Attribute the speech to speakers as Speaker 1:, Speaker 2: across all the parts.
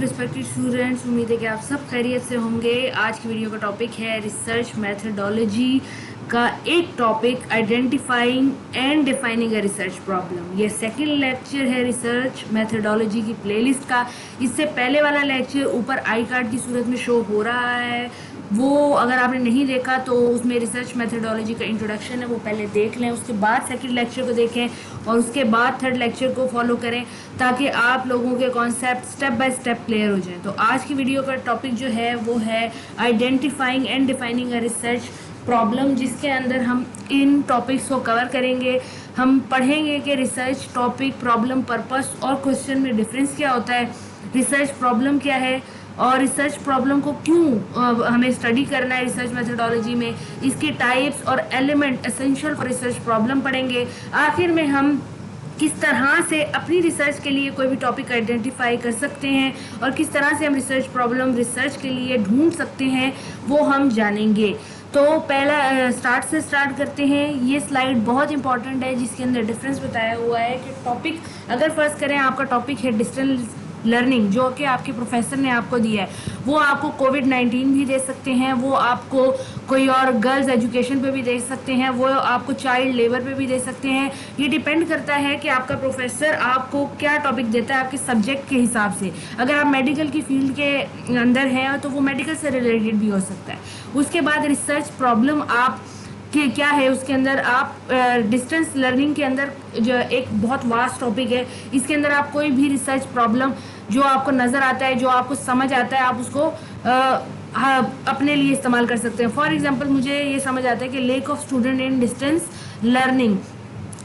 Speaker 1: Respected students, उम्मीद है कि आप सब खैरियत से होंगे। आज की वीडियो का टॉपिक है रिसर्च मेथडोलॉजी का एक topic, identifying and defining a research problem. ये सेकंड लेक्चर है रिसर्च मेथडोलॉजी की प्लेलिस्ट का। इससे पहले वाला लेक्चर ऊपर आई कार्ड की सूरत में शो हो रहा है, वो अगर आपने नहीं देखा तो उसमें रिसर्च मेथडोलॉजी का इंट्रोडक्शन है, वो पहले देख लें। उसके बाद सेकंड लेक्चर को देखें और उसके बाद थर्ड लेक्चर को फॉलो करें, ताकि आप लोगों के concept step by step clear हो जाए। तो आज की वीडियो का टॉपिक जो है वो है identifying and defining a research problem, जिसके अंदर हम इन टॉपिक्स को कवर करेंगे। हम पढ़ेंगे कि रिसर्च टॉपिक, प्रॉब्लम, पर्पस और क्वेश्चन में डिफरेंस क्या होता है, रिसर्च प्रॉब्लम क्या है और रिसर्च प्रॉब्लम को क्यों हमें स्टडी करना है रिसर्च मेथडोलॉजी में, इसके टाइप्स और element essential for research problem पढ़ेंगे। आखिर में हम किस तरह से अपनी रिसर्च के लिए कोई भी टॉपिक आइडेंटिफाई कर सकते हैं और किस तरह से हम रिसर्च प्रॉब्लम रिसर्च के लिए ढूंढ सकते हैं, वो हम जानेंगे। तो पहला स्टार्ट करते हैं। ये स्लाइड बहुत इंपॉर्टेंट है, जिसके अंदर डिफरेंस बताया हुआ है कि टॉपिक, अगर फर्स्ट करें आपका टॉपिक है डिस्टेंस लर्निंग, जो कि आपके प्रोफेसर ने आपको दिया है, वो आपको कोविड-19 भी दे सकते हैं, वो आपको कोई और गर्ल्स एजुकेशन पे भी दे सकते हैं, वो आपको चाइल्ड लेबर पे भी दे सकते हैं। ये डिपेंड करता है कि आपका प्रोफेसर आपको क्या टॉपिक देता है आपके सब्जेक्ट के हिसाब से। अगर आप मेडिकल की फील्ड के अंदर हैं तो वो मेडिकल से रिलेटेड भी हो सकता है। उसके बाद रिसर्च प्रॉब्लम आप कि क्या है, उसके अंदर आप डिस्टेंस लर्निंग के अंदर जो एक बहुत वास्ट टॉपिक है, इसके अंदर आप कोई भी रिसर्च प्रॉब्लम जो आपको नज़र आता है, जो आपको समझ आता है, आप उसको अपने लिए इस्तेमाल कर सकते हैं। फॉर एग्जांपल, मुझे ये समझ आता है कि lack of student in distance learning,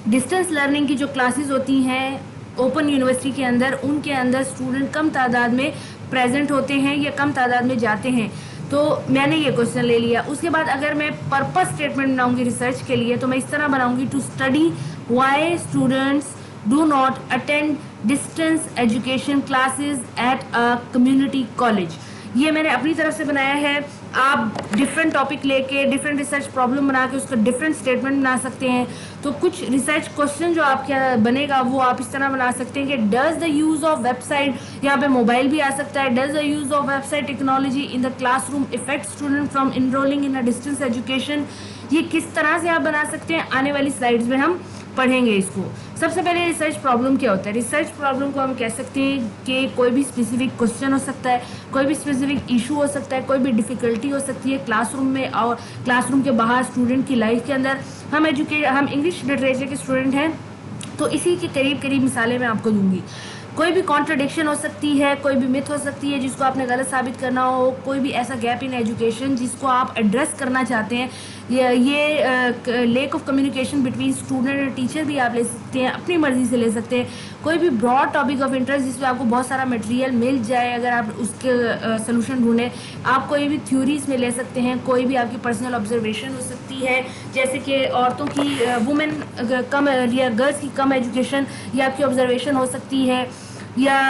Speaker 1: distance learning की जो क्लासेस होती हैं ओपन यूनिवर्सिटी के अंदर, उनके अंदर स्टूडेंट कम तादाद में प्रेजेंट होते हैं या कम तादाद में जाते हैं। तो मैंने ये क्वेश्चन ले लिया। उसके बाद अगर मैं पर्पस स्टेटमेंट बनाऊंगी रिसर्च के लिए, तो मैं इस तरह बनाऊंगी, to study why students do not attend distance education classes at a community college. ये मैंने अपनी तरफ से बनाया है। आप डिफरेंट टॉपिक लेके डिफरेंट रिसर्च प्रॉब्लम बना के उसका डिफरेंट स्टेटमेंट बना सकते हैं। तो कुछ रिसर्च क्वेश्चन जो आपका बनेगा वो आप इस तरह बना सकते हैं कि does the use of website, यहाँ पे मोबाइल भी आ सकता है, does the use of website technology in the classroom effect student from enrolling in a distance education. ये किस तरह से आप बना सकते हैं, आने वाली स्लाइड्स में हम पढ़ेंगे इसको। सबसे पहले रिसर्च प्रॉब्लम क्या होता है। रिसर्च प्रॉब्लम को हम कह सकते हैं कि कोई भी स्पेसिफिक क्वेश्चन हो सकता है, कोई भी स्पेसिफिक इशू हो सकता है, कोई भी डिफिकल्टी हो सकती है क्लासरूम में और क्लासरूम के बाहर स्टूडेंट की लाइफ के अंदर। हम इंग्लिश लिटरेचर के स्टूडेंट हैं, तो इसी के करीब करीब मिसालें मैं आपको दूंगी। कोई भी कॉन्ट्रडिक्शन हो सकती है, कोई भी मिथ हो सकती है जिसको आपने गलत साबित करना हो, कोई भी ऐसा गैप इन एजुकेशन जिसको आप एड्रेस करना चाहते हैं। ये lack of communication between student और टीचर भी आप ले सकते हैं, अपनी मर्जी से ले सकते हैं। कोई भी ब्रॉड टॉपिक ऑफ इंटरेस्ट जिसमें आपको बहुत सारा मटेरियल मिल जाए, अगर आप उसके सोल्यूशन ढूंढें, आप कोई भी थ्योरीज में ले सकते हैं। कोई भी आपकी पर्सनल ऑब्जर्वेशन हो सकती है, जैसे कि औरतों की वुमेन कम या गर्ल्स की कम एजुकेशन, ये आपकी ऑब्जर्वेशन हो सकती है, या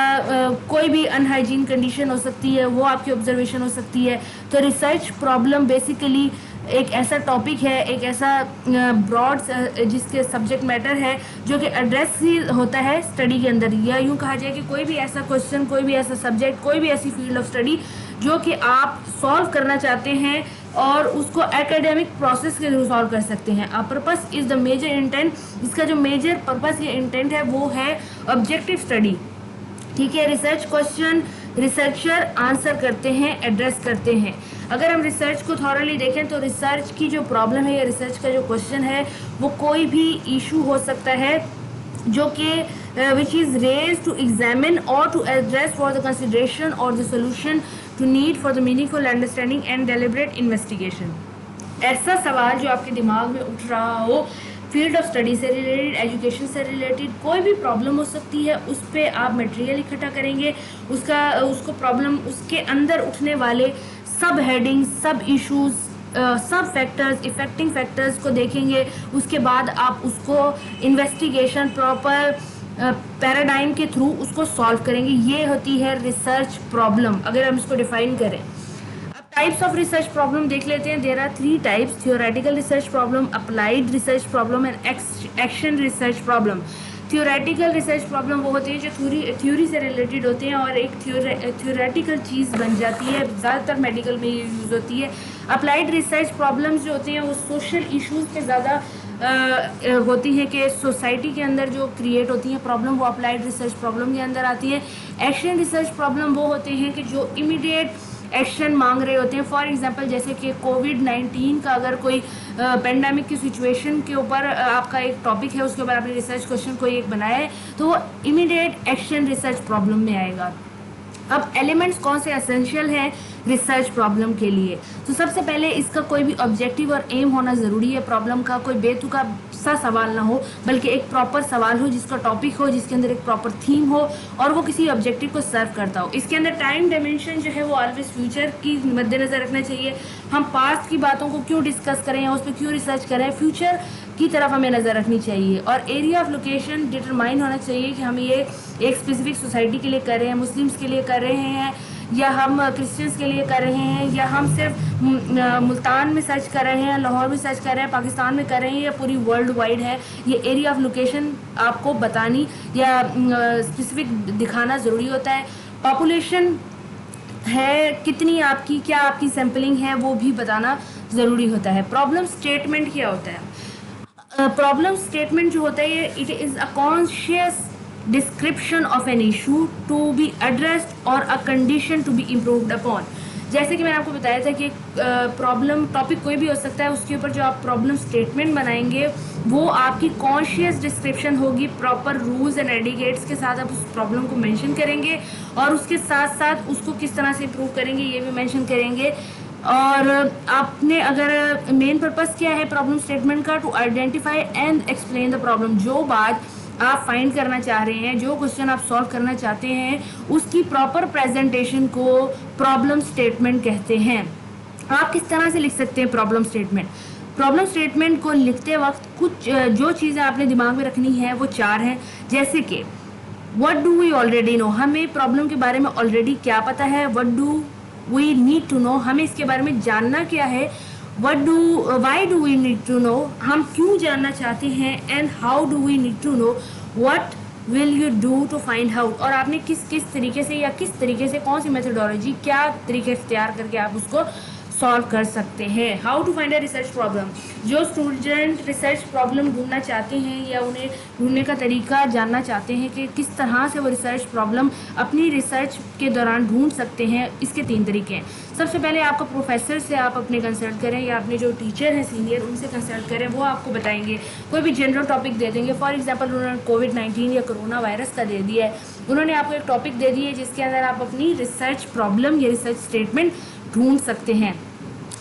Speaker 1: कोई भी अनहाइजीन कंडीशन हो सकती है, वो आपकी ऑब्जर्वेशन हो सकती है। तो रिसर्च प्रॉब्लम बेसिकली एक ऐसा टॉपिक है, एक ऐसा ब्रॉड जिसके सब्जेक्ट मैटर है जो कि एड्रेस ही होता है स्टडी के अंदर, या यूँ कहा जाए कि कोई भी ऐसा क्वेश्चन, कोई भी ऐसा सब्जेक्ट, कोई भी ऐसी फील्ड ऑफ स्टडी जो कि आप सॉल्व करना चाहते हैं और उसको एकेडमिक प्रोसेस के थ्रू सॉल्व कर सकते हैं। A purpose is the major intent, इसका जो मेजर पर्पस या इंटेंट है वो है ऑब्जेक्टिव स्टडी। ठीक है, रिसर्च क्वेश्चन रिसर्चर आंसर करते हैं, एड्रेस करते हैं। अगर हम रिसर्च को थॉरली देखें तो रिसर्च की जो प्रॉब्लम है या रिसर्च का जो क्वेश्चन है वो कोई भी इशू हो सकता है जो कि which is raise to examine और to address for the consideration और the solution to need for the meaningful understanding and deliberate investigation. ऐसा सवाल जो आपके दिमाग में उठ रहा हो, फील्ड ऑफ स्टडी से रिलेटेड, एजुकेशन से रिलेटेड कोई भी प्रॉब्लम हो सकती है, उस पर आप मटेरियल इकट्ठा करेंगे, उसको प्रॉब्लम, उसके अंदर उठने वाले सब हेडिंग, सब इश्यूज, सब फैक्टर्स, इफेक्टिंग फैक्टर्स को देखेंगे। उसके बाद आप उसको इन्वेस्टिगेशन प्रॉपर पैराडाइम के थ्रू उसको सॉल्व करेंगे। ये होती है रिसर्च प्रॉब्लम, अगर हम इसको डिफाइन करें। टाइप्स ऑफ रिसर्च प्रॉब्लम देख लेते हैं। There are 3 types: theoretical research problem, applied research problem and action research problem. Theoretical research problem वो होती है जो थ्योरी से रिलेटेड होते हैं और एक थियोरेटिकल चीज़ बन जाती है, ज़्यादातर मेडिकल में यूज़ होती है। अप्लाइड रिसर्च प्रॉब्लम्स जो होते हैं वो सोशल इश्यूज़ पे ज़्यादा होती हैं कि सोसाइटी के अंदर जो क्रिएट होती हैं प्रॉब्लम, वो अप्लाइड रिसर्च प्रॉब्लम के अंदर आती है। एक्शन रिसर्च प्रॉब्लम वो होते हैं कि जो इमीडिएट एक्शन मांग रहे होते हैं। फॉर एग्जांपल जैसे कि कोविड-19 का अगर कोई पेंडेमिक की सिचुएशन के ऊपर आपका एक टॉपिक है, उसके ऊपर आपने रिसर्च क्वेश्चन कोई एक बनाया है, तो वो इमीडिएट एक्शन रिसर्च प्रॉब्लम में आएगा। अब एलिमेंट्स कौन से एसेंशियल हैं रिसर्च प्रॉब्लम के लिए? तो सबसे पहले इसका कोई भी ऑब्जेक्टिव और एम होना ज़रूरी है। प्रॉब्लम का कोई बेतुका सा सवाल ना हो, बल्कि एक प्रॉपर सवाल हो जिसका टॉपिक हो, जिसके अंदर एक प्रॉपर थीम हो और वो किसी ऑब्जेक्टिव को सर्व करता हो। इसके अंदर टाइम डायमेंशन जो है वो ऑलवेज फ्यूचर की मद्देनज़र रखना चाहिए। हम पास्ट की बातों को क्यों डिस्कस करें या उस पर क्यों रिसर्च करें, फ्यूचर की तरफ हमें नज़र रखनी चाहिए। और एरिया ऑफ लोकेशन डिटरमाइन होना चाहिए कि हम ये एक स्पेसिफिक सोसाइटी के लिए कर रहे हैं, मुस्लिम्स के लिए कर रहे हैं या हम क्रिश्चियंस के लिए कर रहे हैं, या हम सिर्फ मुल्तान में सर्च कर रहे हैं, लाहौर में सर्च कर रहे हैं, पाकिस्तान में कर रहे हैं, या पूरी वर्ल्ड वाइड है। ये एरिया ऑफ लोकेशन आपको बतानी या स्पेसिफिक दिखाना ज़रूरी होता है। पॉपुलेशन है कितनी आपकी, क्या आपकी सैम्पलिंग है, वो भी बताना ज़रूरी होता है। प्रॉब्लम स्टेटमेंट क्या होता है? प्रॉब्लम स्टेटमेंट जो होता है it is a conscious description of an issue to be addressed और a condition to be improved upon. जैसे कि मैंने आपको बताया था कि प्रॉब्लम टॉपिक कोई भी हो सकता है, उसके ऊपर जो आप प्रॉब्लम स्टेटमेंट बनाएंगे वो आपकी कॉन्शियस डिस्क्रिप्शन होगी। प्रॉपर रूल्स एंड एडिकेट्स के साथ आप उस प्रॉब्लम को मेंशन करेंगे और उसके साथ साथ उसको किस तरह से इम्प्रूव करेंगे ये भी मेंशन करेंगे। और आपने अगर मेन पर्पस क्या है प्रॉब्लम स्टेटमेंट का, to identify and explain the problem. जो बात आप फाइंड करना चाह रहे हैं, जो क्वेश्चन आप सॉल्व करना चाहते हैं, उसकी प्रॉपर प्रेजेंटेशन को प्रॉब्लम स्टेटमेंट कहते हैं। आप किस तरह से लिख सकते हैं प्रॉब्लम स्टेटमेंट? प्रॉब्लम स्टेटमेंट को लिखते वक्त कुछ जो चीज़ें आपने दिमाग में रखनी है वो 4 हैं। जैसे कि what do we already know, हमें प्रॉब्लम के बारे में ऑलरेडी क्या पता है। What do we need to know, हमें इसके बारे में जानना क्या है। Why do we need to know, हम क्यों जानना चाहते हैं। And how do we need to know, what will you do to find out, और आपने किस तरीके से या किस तरीके से कौन सी मेथोडोलॉजी क्या तरीके इख्तियार करके आप उसको सॉल्व कर सकते हैं। How to find a research problem, जो स्टूडेंट रिसर्च प्रॉब्लम ढूंढना चाहते हैं या उन्हें ढूंढने का तरीका जानना चाहते हैं कि किस तरह से वो रिसर्च प्रॉब्लम अपनी रिसर्च के दौरान ढूंढ सकते हैं, इसके 3 तरीके हैं। सबसे पहले आपका प्रोफेसर से आप अपने कंसल्ट करें या अपने जो टीचर हैं सीनियर उनसे कंसल्ट करें, वो आपको बताएंगे। कोई भी जनरल टॉपिक दे देंगे। फॉर एग्जांपल उन्होंने कोविड-19 या कोरोना वायरस का दे दिया है, उन्होंने आपको एक टॉपिक दे दिया है जिसके अंदर आप अपनी रिसर्च प्रॉब्लम या रिसर्च स्टेटमेंट ढूंढ सकते हैं।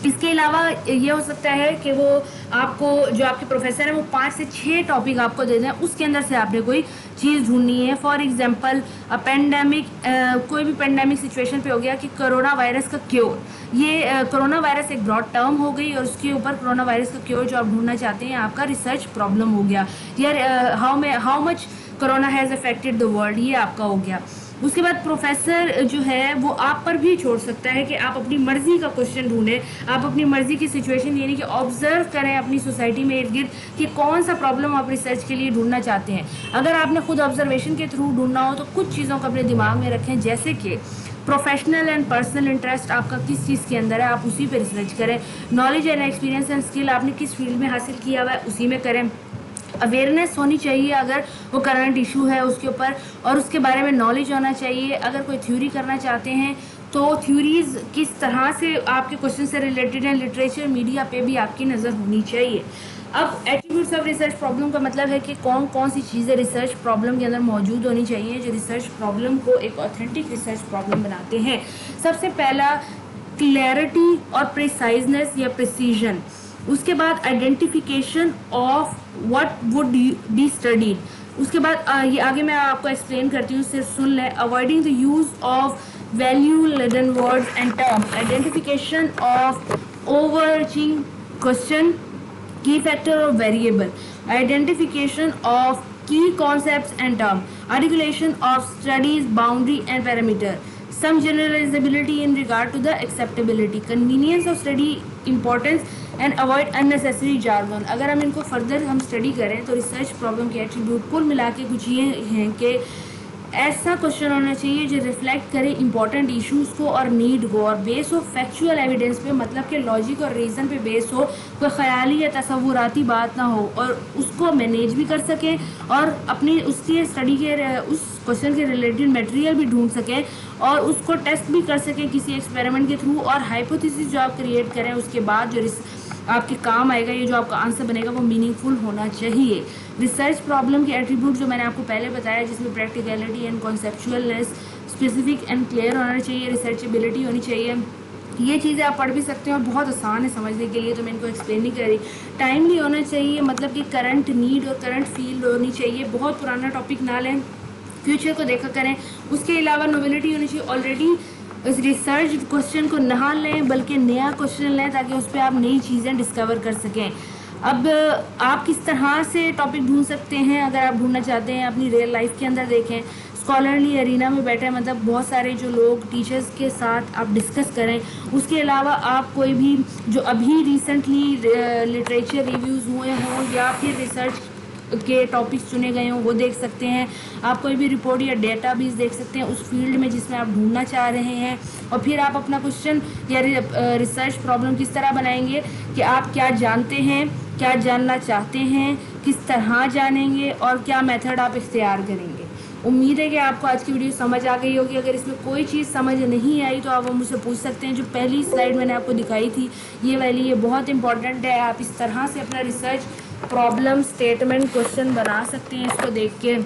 Speaker 1: इसके अलावा ये हो सकता है कि वो आपको जो आपके प्रोफेसर हैं वो 5 से 6 टॉपिक आपको दे दें, उसके अंदर से आपने कोई चीज़ ढूंढनी है। फॉर एग्जांपल पेंडेमिक, कोई भी पेंडेमिक सिचुएशन पे हो गया कि कोरोना वायरस का क्योर, ये कोरोना वायरस एक ब्रॉड टर्म हो गई और उसके ऊपर कोरोना वायरस का क्योर जो आप ढूंढना चाहते हैं आपका रिसर्च प्रॉब्लम हो गया। यार how much corona has affected the world, ये आपका हो गया। उसके बाद प्रोफेसर जो है वो आप पर भी छोड़ सकता है कि आप अपनी मर्जी का क्वेश्चन ढूंढें, आप अपनी मर्जी की सिचुएशन यानी कि ऑब्जर्व करें अपनी सोसाइटी में इर्द गिर्द कि कौन सा प्रॉब्लम आप रिसर्च के लिए ढूंढना चाहते हैं। अगर आपने खुद ऑब्जर्वेशन के थ्रू ढूंढना हो तो कुछ चीज़ों को अपने दिमाग में रखें, जैसे कि प्रोफेशनल एंड पर्सनल इंटरेस्ट आपका किस चीज़ के अंदर है, आप उसी पर रिसर्च करें। Knowledge and experience and skill आपने किस फील्ड में हासिल किया हुआ है उसी में करें। अवेयरनेस होनी चाहिए अगर वो करंट इशू है उसके ऊपर, और उसके बारे में नॉलेज होना चाहिए। अगर कोई थ्योरी करना चाहते हैं तो थ्योरीज किस तरह से आपके क्वेश्चन से रिलेटेड हैं, लिटरेचर मीडिया पे भी आपकी नज़र होनी चाहिए। अब एट्रीब्यूट्स ऑफ रिसर्च प्रॉब्लम का मतलब है कि कौन कौन सी चीज़ें रिसर्च प्रॉब्लम के अंदर मौजूद होनी चाहिए जो रिसर्च प्रॉब्लम को एक ऑथेंटिक रिसर्च प्रॉब्लम बनाते हैं। सबसे पहला क्लैरिटी और प्रिसाइजनेस या प्रिसीजन। उसके बाद identification of what would be studied. उसके बाद ये आगे मैं आपको एक्सप्लेन करती हूँ, सिर्फ सुन लें। Avoiding the use of value laden words and terms, identification of overarching question, key factor और variable, identification of key concepts and term, articulation of studies boundary and parameter, some generalizability in regard to the acceptability, convenience of study, importance, and avoid unnecessary jargon. अगर हम इनको further हम study करें तो research problem के attribute कुल मिला के कुछ ये हैं कि ऐसा क्वेश्चन होना चाहिए जो रिफ्लेक्ट करे इंपॉर्टेंट इश्यूज़ को और नीड को, और बेस हो फैक्चुअल एविडेंस पे, मतलब कि लॉजिक और रीज़न पे बेस हो, कोई ख्याली या तसव्वुराती बात ना हो, और उसको मैनेज भी कर सकें और अपनी उसकी स्टडी के उस क्वेश्चन के रिलेटेड मटेरियल भी ढूंढ सकें और उसको टेस्ट भी कर सकें किसी एक्सपेरिमेंट के थ्रू, और हाइपोथेसिस जो आप क्रिएट करें उसके बाद जो आपके काम आएगा, ये जो आपका आंसर बनेगा वो मीनिंगफुल होना चाहिए। रिसर्च प्रॉब्लम के एट्रीब्यूट जो मैंने आपको पहले बताया, जिसमें practicality and conceptualness, specific and clear होना चाहिए, रिसर्चेबिलिटी होनी चाहिए। ये चीज़ें आप पढ़ भी सकते हैं और बहुत आसान है समझने के लिए, तो मैं इनको एक्सप्लेन नहीं कर रही। टाइमली होना चाहिए, मतलब कि करंट नीड और करंट फील्ड होनी चाहिए, बहुत पुराना टॉपिक ना लें, फ्यूचर को देखा करें। उसके अलावा नोवेलिटी होनी चाहिए, ऑलरेडी उस रिसर्च क्वेश्चन को ना लें बल्कि नया क्वेश्चन लें ताकि उस पर आप नई चीज़ें डिस्कवर कर सकें। अब आप किस तरह से टॉपिक ढूंढ सकते हैं, अगर आप ढूंढना चाहते हैं अपनी रियल लाइफ के अंदर देखें, स्कॉलरली एरिना में बैठे, मतलब बहुत सारे जो लोग टीचर्स के साथ आप डिस्कस करें। उसके अलावा आप कोई भी जो अभी रिसेंटली लिटरेचर रिव्यूज़ हुए हों या फिर रिसर्च के टॉपिक्स चुने गए हों वो देख सकते हैं। आप कोई भी रिपोर्ट या डेटाबेस देख सकते हैं उस फील्ड में जिसमें आप ढूंढना चाह रहे हैं, और फिर आप अपना क्वेश्चन या रिसर्च प्रॉब्लम किस तरह बनाएंगे कि आप क्या जानते हैं, क्या जानना चाहते हैं, किस तरह जानेंगे और क्या मेथड आप इख्तियार करेंगे। उम्मीद है कि आपको आज की वीडियो समझ आ गई होगी। अगर इसमें कोई चीज़ समझ नहीं आई तो आप मुझसे पूछ सकते हैं। जो पहली स्लाइड मैंने आपको दिखाई थी ये वाली, ये बहुत इंपॉर्टेंट है। आप इस तरह से अपना रिसर्च प्रॉब्लम स्टेटमेंट क्वेश्चन बना सकते हैं इसको देख के।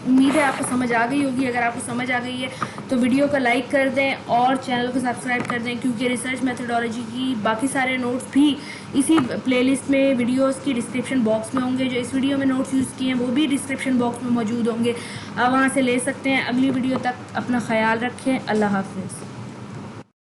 Speaker 1: उम्मीद है आपको समझ आ गई होगी। अगर आपको समझ आ गई है तो वीडियो को लाइक कर दें और चैनल को सब्सक्राइब कर दें, क्योंकि रिसर्च मेथोडोलॉजी की बाकी सारे नोट्स भी इसी प्लेलिस्ट में वीडियोस की डिस्क्रिप्शन बॉक्स में होंगे। जो इस वीडियो में नोट्स यूज़ किए हैं वो भी डिस्क्रिप्शन बॉक्स में मौजूद होंगे, आप वहाँ से ले सकते हैं। अगली वीडियो तक अपना ख्याल रखें। अल्लाह हाफिज़।